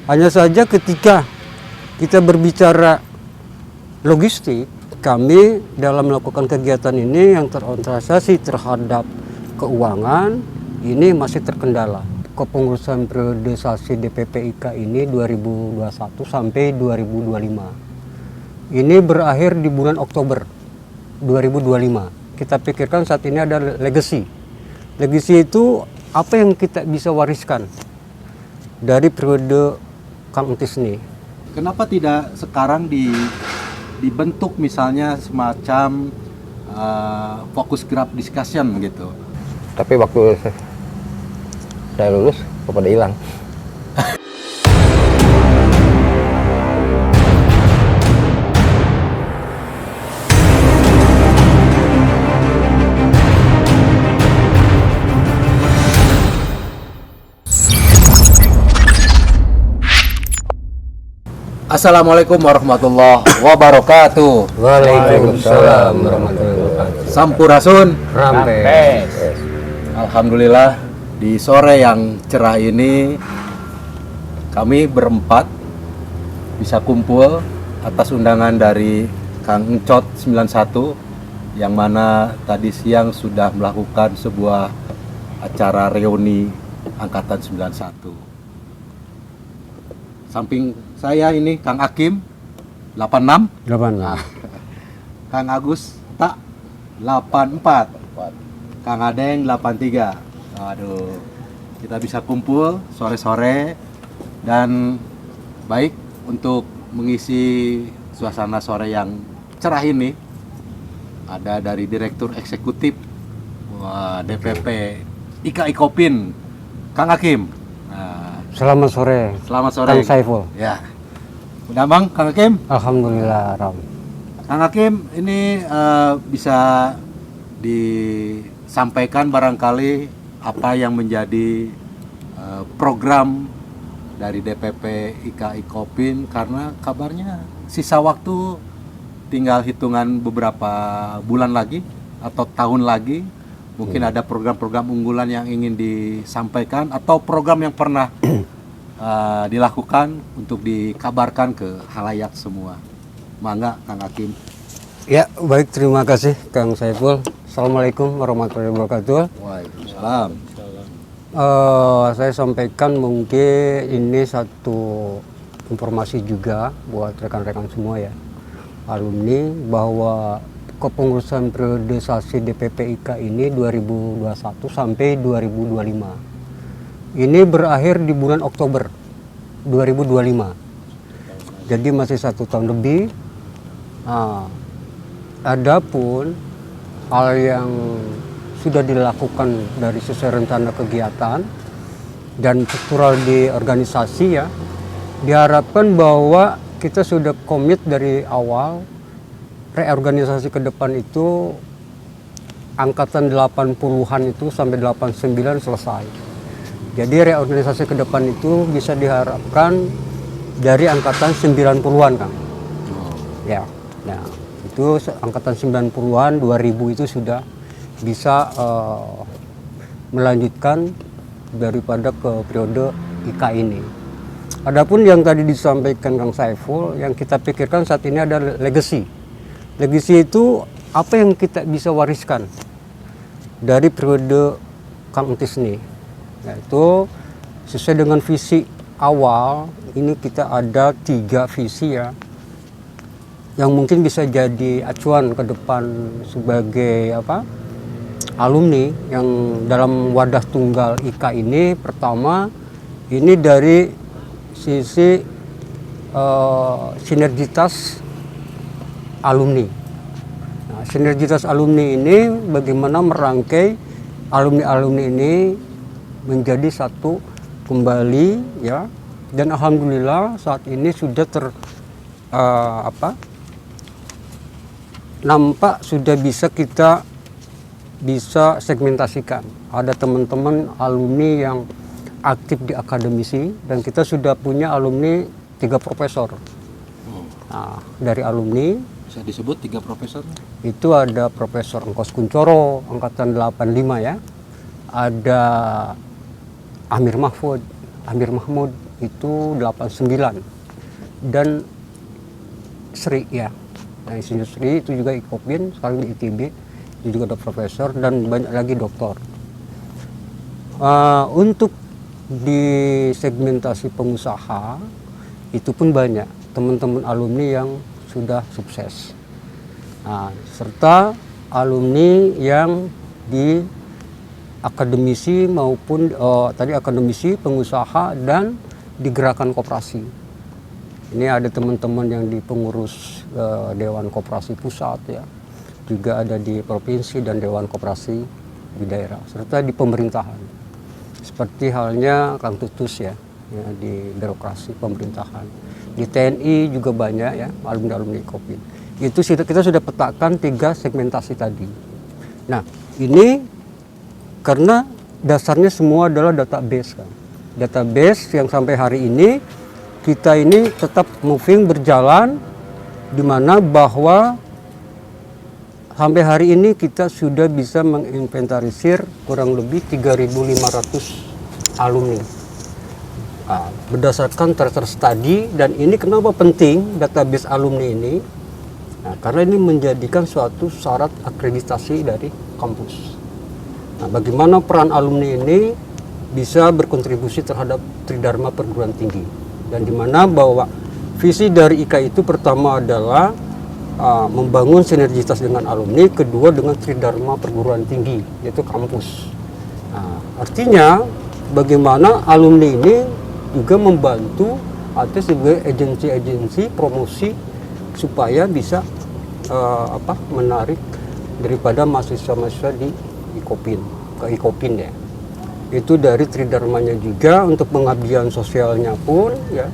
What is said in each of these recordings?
Hanya saja ketika kita berbicara logistik, kami dalam melakukan kegiatan ini yang terorientasi terhadap keuangan ini masih terkendala. Kepengurusan periodisasi DPP IKA ini 2021 sampai 2025. Ini berakhir di bulan Oktober 2025. Kita pikirkan saat ini ada legacy. Legacy itu apa yang kita bisa wariskan dari periode Kang Entis ini. Kenapa tidak sekarang dibentuk misalnya semacam fokus group discussion gitu? Tapi waktu saya lulus, kepada hilang. Assalamualaikum warahmatullahi wabarakatuh. Waalaikumsalam warahmatullahi wabarakatuh. Sampurasun. Rampes. Alhamdulillah di sore yang cerah ini kami berempat bisa kumpul atas undangan dari Kang Encot 91 yang mana tadi siang sudah melakukan sebuah acara reuni Angkatan 91. Samping saya ini Kang Akim 86, 86. Kang Agus Tak 84, Kang Adeng 83. Aduh, kita bisa kumpul sore-sore dan baik untuk mengisi suasana sore yang cerah ini. Ada dari Direktur Eksekutif DPP IKA Ikopin, Kang Akim. Selamat sore. Selamat sore. Kang Saiful. Ya. Udah Bang, Kang Hakim? Alhamdulillah, Ram. Kang Hakim, ini bisa disampaikan barangkali apa yang menjadi program dari DPP IKA Ikopin, karena kabarnya sisa waktu tinggal hitungan beberapa bulan lagi atau tahun lagi. Mungkin ada program-program unggulan yang ingin disampaikan atau program yang pernah dilakukan untuk dikabarkan ke halayak semua. Mangga Kang Hakim. Ya, baik, terima kasih Kang Saiful. Assalamualaikum warahmatullahi wabarakatuh. Waalaikumsalam. Saya sampaikan mungkin ini satu informasi juga buat rekan-rekan semua ya, alumni, bahwa kepengurusan periodisasi DPP IKA ini 2021 sampai 2025. Ini berakhir di bulan Oktober 2025. Jadi masih 1 tahun lebih. Adapun hal yang sudah dilakukan dari sisi rencana kegiatan dan struktural di organisasi ya, diharapkan bahwa kita sudah komit dari awal. Reorganisasi ke depan itu angkatan 80-an itu sampai 89 selesai. Jadi reorganisasi ke depan itu bisa diharapkan dari angkatan 90-an, Kang. Ya. Nah, itu angkatan 90-an 2000 itu sudah bisa melanjutkan daripada ke periode IKA ini. Adapun yang tadi disampaikan Kang Saiful, yang kita pikirkan saat ini ada legacy. Legacy itu apa yang kita bisa wariskan dari periode Kang Entis ini. Yaitu sesuai dengan visi awal, ini kita ada 3 visi ya, yang mungkin bisa jadi acuan ke depan sebagai alumni yang dalam wadah tunggal IKA ini. Pertama, ini dari sisi sinergitas alumni. Nah, sinergitas alumni ini bagaimana merangkai alumni-alumni ini menjadi satu kembali ya, dan alhamdulillah saat ini sudah nampak sudah bisa kita bisa segmentasikan. Ada teman-teman alumni yang aktif di akademisi dan kita sudah punya alumni 3 profesor. Nah, dari alumni Bisa disebut 3 profesor? itu ada Profesor Engkos Kuncoro angkatan 85 ya, ada Amir Mahmud, itu 89 dan Sri ya. Nah, Insinyur Sri itu juga Ikopin, sekarang di ITB, dia juga ada profesor dan banyak lagi doktor. Untuk di segmentasi pengusaha itu pun banyak teman-teman alumni yang sudah sukses. Nah, serta alumni yang di akademisi maupun tadi akademisi, pengusaha dan di gerakan koperasi. Ini ada teman-teman yang di pengurus Dewan Koperasi Pusat ya, juga ada di provinsi dan Dewan Koperasi di daerah, serta di pemerintahan. Seperti halnya Kang Tutus ya di birokrasi pemerintahan. Di TNI juga banyak ya alumni-alumni Ikopin. Itu kita sudah petakan 3 segmentasi tadi. Nah, ini karena dasarnya semua adalah database kan. Database yang sampai hari ini kita ini tetap moving berjalan, di mana bahwa sampai hari ini kita sudah bisa menginventarisir kurang lebih 3.500 alumni. Nah, berdasarkan tracker study, dan ini kenapa penting database alumni ini? Nah, karena ini menjadikan suatu syarat akreditasi dari kampus. Nah, bagaimana peran alumni ini bisa berkontribusi terhadap Tridharma perguruan tinggi, dan di mana bahwa visi dari IKA itu pertama adalah membangun sinergitas dengan alumni, kedua dengan Tridharma perguruan tinggi yaitu kampus. Nah, artinya bagaimana alumni ini juga membantu atau sebagai agensi-agensi promosi supaya bisa menarik daripada mahasiswa-mahasiswa di Ikopin, ke Ikopin ya. Itu dari Tridharmanya juga, untuk pengabdian sosialnya pun ya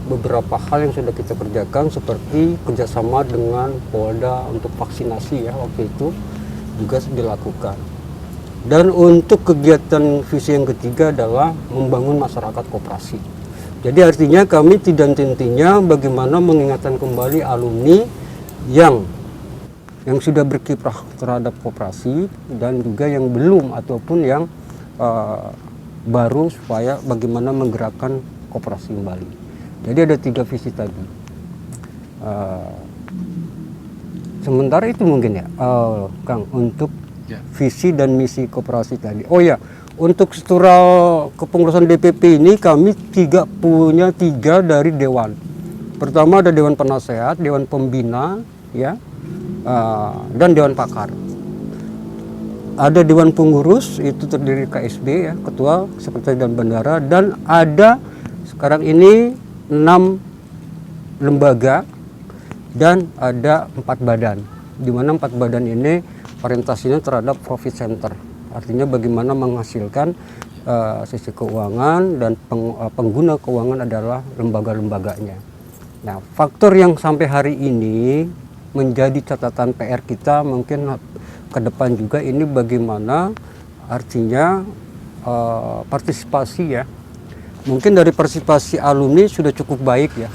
beberapa hal yang sudah kita kerjakan seperti kerjasama dengan Polda untuk vaksinasi ya, waktu itu juga dilakukan. Dan untuk kegiatan visi yang ketiga adalah membangun masyarakat koperasi. Jadi artinya kami tidak henti-hentinya bagaimana mengingatkan kembali alumni yang sudah berkiprah terhadap koperasi dan juga yang belum ataupun yang baru, supaya bagaimana menggerakkan koperasi kembali. Jadi ada 3 visi tadi. Sementara itu mungkin ya, Kang, untuk visi dan misi koperasi tadi. Oh ya, untuk struktural kepengurusan DPP ini kami punya 3 dari dewan. Pertama ada Dewan Penasehat, Dewan Pembina, ya, dan Dewan Pakar. Ada Dewan Pengurus, itu terdiri KSB ya, Ketua, Sekretaris dan Bendara, dan ada sekarang ini 6 lembaga dan ada 4 badan, di mana 4 badan ini orientasinya terhadap profit center, artinya bagaimana menghasilkan sisi keuangan, dan pengguna keuangan adalah lembaga-lembaganya. Nah, faktor yang sampai hari ini menjadi catatan PR kita mungkin ke depan juga, ini bagaimana artinya partisipasi ya. Mungkin dari partisipasi alumni sudah cukup baik ya,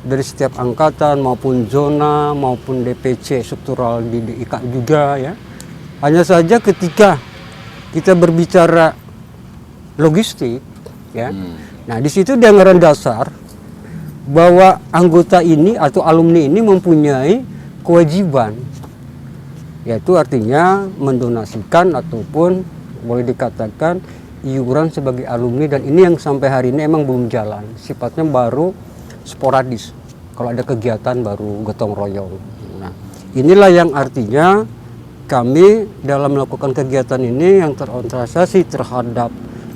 dari setiap angkatan maupun zona maupun DPC struktural di IKA juga ya. Hanya saja ketika kita berbicara logistik ya, nah di situ di anggaran dasar bahwa anggota ini atau alumni ini mempunyai kewajiban, yaitu artinya mendonasikan ataupun boleh dikatakan iuran sebagai alumni, dan ini yang sampai hari ini emang belum jalan, sifatnya baru sporadis, kalau ada kegiatan baru gotong royong. Nah, inilah yang artinya kami dalam melakukan kegiatan ini yang terorientasi terhadap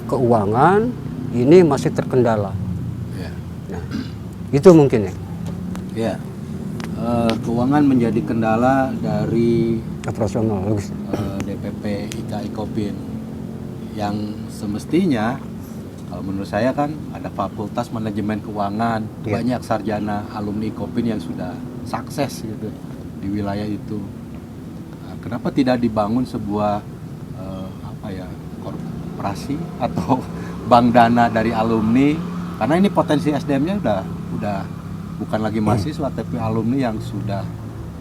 keuangan ini masih terkendala. Ya. Nah, itu mungkin ya. Ya, keuangan menjadi kendala dari Operasional logistik. DPP IKA Ikopin, yang semestinya kalau menurut saya kan ada Fakultas Manajemen Keuangan, banyak sarjana alumni Ikopin yang sudah sukses gitu di wilayah itu. Nah, kenapa tidak dibangun sebuah korporasi atau bank dana dari alumni? Karena ini potensi SDM-nya udah bukan lagi mahasiswa, tapi alumni yang sudah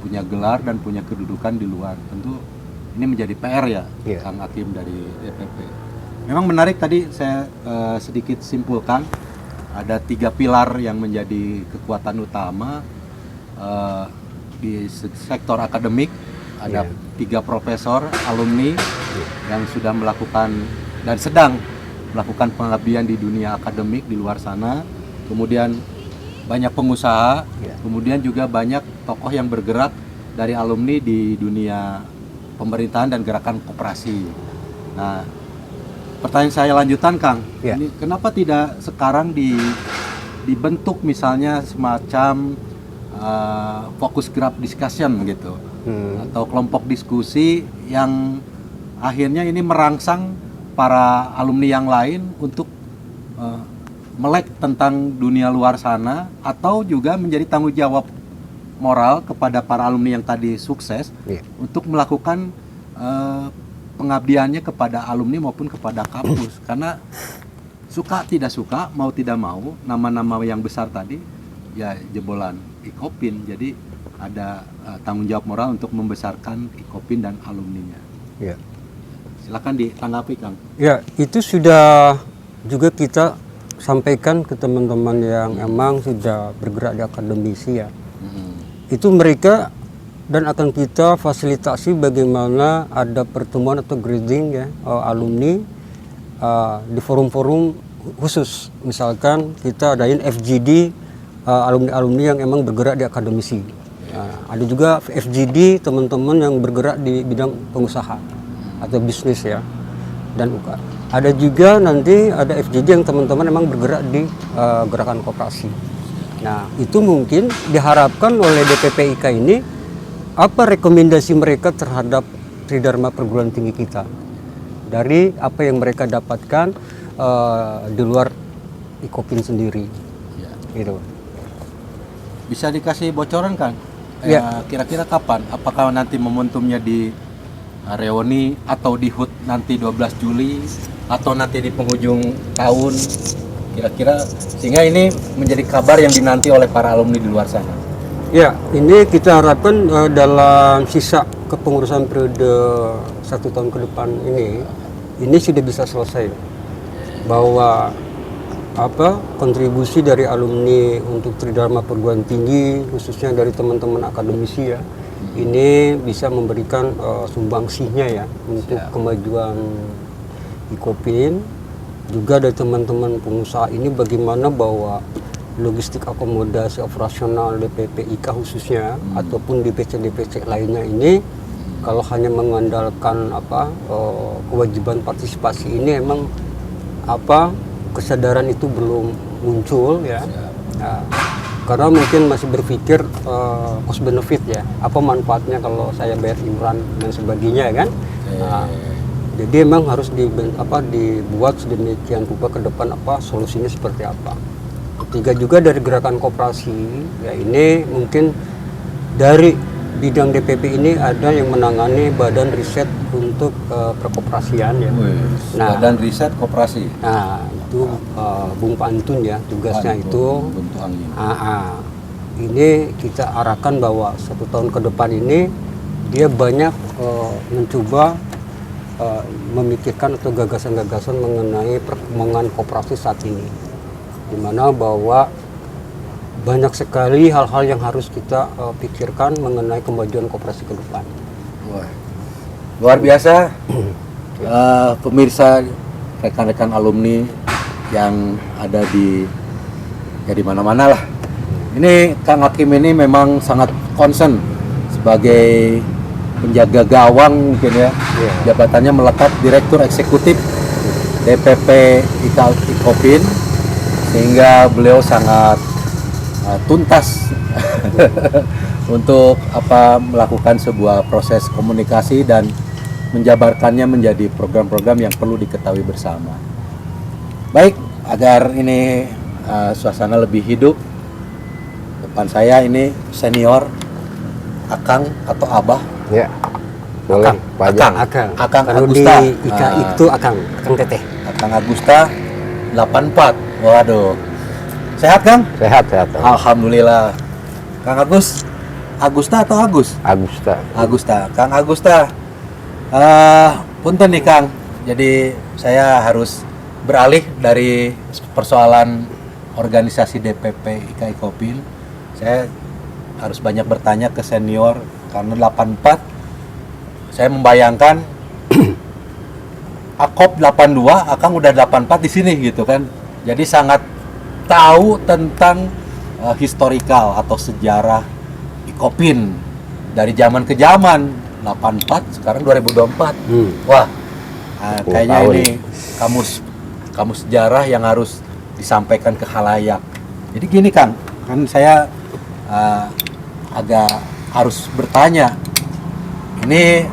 punya gelar dan punya kedudukan di luar. Tentu ini menjadi PR ya, Kang Hakim dari DPP. Memang menarik tadi saya sedikit simpulkan ada 3 pilar yang menjadi kekuatan utama di sektor akademik. Ada 3 profesor alumni yang sudah melakukan dan sedang melakukan pengabdian di dunia akademik di luar sana. Kemudian banyak pengusaha, kemudian juga banyak tokoh yang bergerak dari alumni di dunia pemerintahan dan gerakan koperasi. Nah, pertanyaan saya lanjutan, Kang. Ini kenapa tidak sekarang dibentuk misalnya semacam fokus group discussion gitu, atau kelompok diskusi yang akhirnya ini merangsang para alumni yang lain untuk melek tentang dunia luar sana, atau juga menjadi tanggung jawab moral kepada para alumni yang tadi sukses untuk melakukan pengabdiannya kepada alumni maupun kepada kampus. Karena suka tidak suka, mau tidak mau, nama-nama yang besar tadi ya jebolan Ikopin, jadi ada tanggung jawab moral untuk membesarkan Ikopin dan alumninya. Silakan ditanggapi, Kang. Ya, itu sudah juga kita sampaikan ke teman-teman yang emang sudah bergerak di akademisi ya. Itu mereka dan akan kita fasilitasi bagaimana ada pertemuan atau grading ya alumni di forum-forum khusus. Misalkan kita adain FGD alumni-alumni yang emang bergerak di akademisi. Ada juga FGD teman-teman yang bergerak di bidang pengusaha atau bisnis ya. Dan ada juga nanti ada FGD yang teman-teman emang bergerak di gerakan koperasi. Nah, itu mungkin diharapkan oleh DPP-IK ini apa rekomendasi mereka terhadap Tridharma perguruan tinggi kita dari apa yang mereka dapatkan di luar Ikopin sendiri, gitu. Bisa dikasih bocoran, Kang? Kira-kira kapan? Apakah nanti momentumnya di reuni atau di HUT nanti 12 Juli atau nanti di penghujung tahun? Kira-kira sehingga ini menjadi kabar yang dinanti oleh para alumni di luar sana. Ya, ini kita harapkan dalam sisa kepengurusan periode 1 tahun ke depan ini sudah bisa selesai, bahwa kontribusi dari alumni untuk Tridharma perguruan tinggi khususnya dari teman-teman akademisi ya, ini bisa memberikan sumbangsihnya ya untuk kemajuan Ikopin. Juga dari teman-teman pengusaha ini bagaimana bahwa logistik akomodasi operasional DPP-IK khususnya ataupun DPC-DPC lainnya ini kalau hanya mengandalkan kewajiban partisipasi ini emang kesadaran itu belum muncul ya. Nah, karena mungkin masih berpikir cost benefit ya, apa manfaatnya kalau saya bayar iuran dan sebagainya kan. Jadi emang harus dibuat sedemikian rupa ke depan solusinya seperti apa. Ketiga juga dari gerakan koperasi ya, ini mungkin dari bidang DPP ini ada yang menangani badan riset untuk perkoperasian ya. Badan riset koperasi. Nah itu Bung Pantun ya tugasnya itu. Ini kita arahkan bahwa 1 tahun ke depan ini dia banyak mencoba memikirkan atau gagasan-gagasan mengenai perkembangan koperasi saat ini, di mana bahwa banyak sekali hal-hal yang harus kita pikirkan mengenai kemajuan koperasi ke depan. Luar biasa, pemirsa, rekan-rekan alumni yang ada di mana-mana lah. Ini Kang Hakim ini memang sangat concern sebagai penjaga gawang mungkin ya. Jabatannya melekat Direktur Eksekutif DPP Ikopin, sehingga beliau sangat tuntas untuk melakukan sebuah proses komunikasi dan menjabarkannya menjadi program-program yang perlu diketahui bersama. Baik, agar ini suasana lebih hidup, depan saya ini senior Akang atau Abah. Ya, boleh Pak Ajeng. Akang Kalau Agusta. di IKA itu Akang Teteh. Akang Agusta 84. Waduh. Sehat, Kang? Sehat. Alhamdulillah. Kang Agusta atau Agus? Agusta. Kang Agusta. Punten nih, Kang. Jadi saya harus beralih dari persoalan organisasi DPP IKI Kopin, saya harus banyak bertanya ke senior karena 84 saya membayangkan Akop 82, Akang udah 84 di sini gitu kan. Jadi sangat tahu tentang historikal atau sejarah Ikopin dari zaman ke zaman. 84 sekarang 2024. Wah, kayaknya tahun. ini kamus sejarah yang harus disampaikan ke khalayak. Jadi gini Kang, kan saya agak harus bertanya. Ini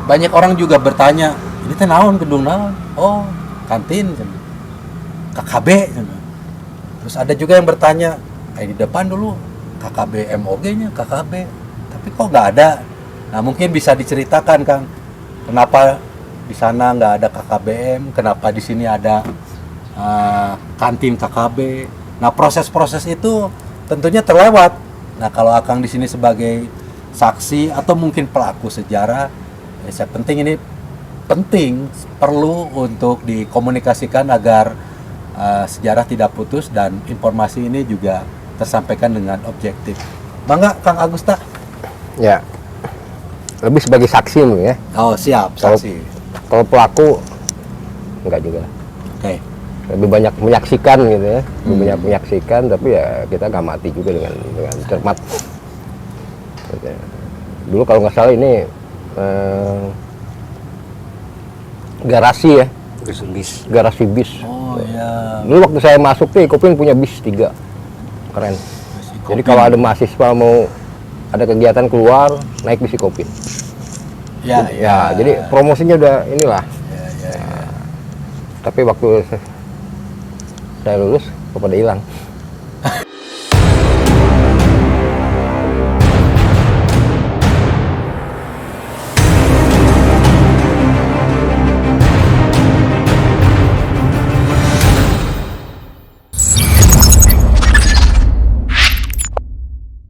banyak orang juga bertanya, ini teh naon gedung naon? Oh, kantin. KKB. Terus ada juga yang bertanya, di depan dulu KKB MOG-nya KKB, tapi kok nggak ada? Nah mungkin bisa diceritakan Kang, kenapa di sana nggak ada KKBM, kenapa di sini ada kantin KKB. Nah proses-proses itu tentunya terlewat. Nah kalau Akang di sini sebagai saksi atau mungkin pelaku sejarah, saya penting perlu untuk dikomunikasikan agar sejarah tidak putus dan informasi ini juga tersampaikan dengan objektif. Bangga Kang Agusta? Ya, lebih sebagai saksi mungkin ya. Oh siap, saksi. Kalau pelaku enggak juga. Oke. Lebih banyak menyaksikan gitu ya, lebih banyak menyaksikan, tapi ya kita nggak mati juga dengan cermat. Gitu ya. Dulu kalau nggak salah ini garasi ya, bis. garasi bis. Oh iya. Dulu waktu saya masuk tuh Kopin punya bis 3, keren. Jadi kalau ada mahasiswa mau ada kegiatan keluar, naik bis Kopin. Ya, Ya, jadi promosinya udah inilah. Ya. Tapi waktu saya lulus, pada hilang.